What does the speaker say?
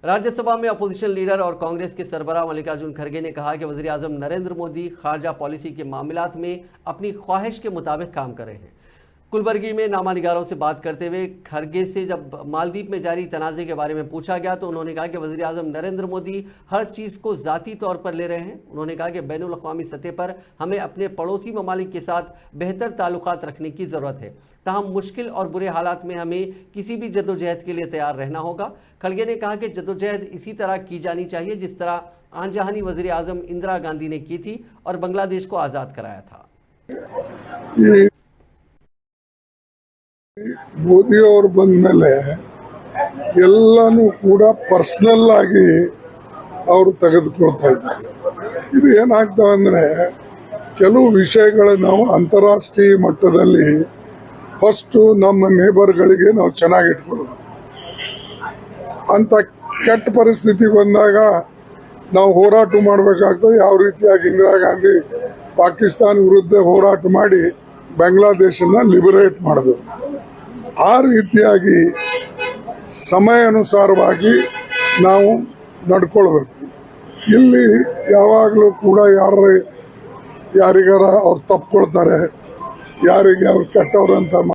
राज्यसभा में opposition leader और कांग्रेस के सरबराह मल्लिकार्जुन खड़गे ने कहा कि वज़ीर आज़म नरेंद्र मोदी खारजा पॉलिसी के मामलात में अपनी ख्वाहिश के मुताबिक काम कर रहे हैं। कुलबर्गी में नामानिगारों से बात करते हुए खड़गे से जब मालदीव में जारी तनाज़े के बारे में पूछा गया तो उन्होंने कहा कि वज़ीर आज़म नरेंद्र मोदी हर चीज़ को ज़ाती तौर पर ले रहे हैं। उन्होंने कहा कि बैनुल अक़वामी सतह पर हमें अपने पड़ोसी ममालिक के साथ बेहतर ताल्लुकात रखने की ज़रूरत है, ताहम मुश्किल और बुरे हालात में हमें किसी भी जद्दोजहद के लिए तैयार रहना होगा। खड़गे ने कहा कि जद्दोजहद इसी तरह की जानी चाहिए जिस तरह आनजहानी वज़ीर आज़म इंदिरा गांधी ने की थी और बांग्लादेश को आज़ाद कराया था। ಮೋದಿ ಅವರು ಬಂದ ಮೇಲೆ ಎಲ್ಲಾನು ಕೂಡ ಪರ್ಸನಲ್ ಆಗಿ ಅವರು ತೆಗೆದುಕೊಳ್ತಾ ಇದ್ದಾರೆ. ಇದು ಏನಾಗ್ತಾ ಅಂದ್ರೆ ಕೆಲವು ವಿಷಯಗಳು ನಾವು ಅಂತಾರಾಷ್ಟ್ರೀಯ ಮಟ್ಟದಲ್ಲಿ ಫಸ್ಟ್ ನಮ್ಮ ನೇಬರ್ಗಳಿಗೆ ನಾವು ಚೆನ್ನಾಗಿ ಇಟ್ಕೊಳ್ಳೋದು. ಅಂತ ಕೆಟ್ಟ ಪರಿಸ್ಥಿತಿ ಬಂದಾಗ ನಾವು ಹೋರಾಟ ಮಾಡಬೇಕಾಗ್ತದೆ. ಯಾವ ರೀತಿಯಾಗಿ ಇಂದಿರಾ ಗಾಂಧಿ ಪಾಕಿಸ್ತಾನ ವಿರುದ್ಧ ಹೋರಾಟ ಮಾಡಿ ಬಾಂಗ್ಲಾದೇಶನ ಲಿಬರೇಟ್ ಮಾಡಿದ್ರು. ಆ ರೀತಿಯಾಗಿ ಸಮಯ ಅನುಸಾರವಾಗಿ ನಾವು ನಡ್ಕೊಳ್ಬೇಕು. ಇಲ್ಲಿ ಯಾವಾಗಲೂ ಕೂಡ ಯಾರಿಗಾರ ಅವ್ರು ತಪ್ಕೊಳ್ತಾರೆ, ಯಾರಿಗೆ ಅವ್ರು ಕೆಟ್ಟವ್ರಂತ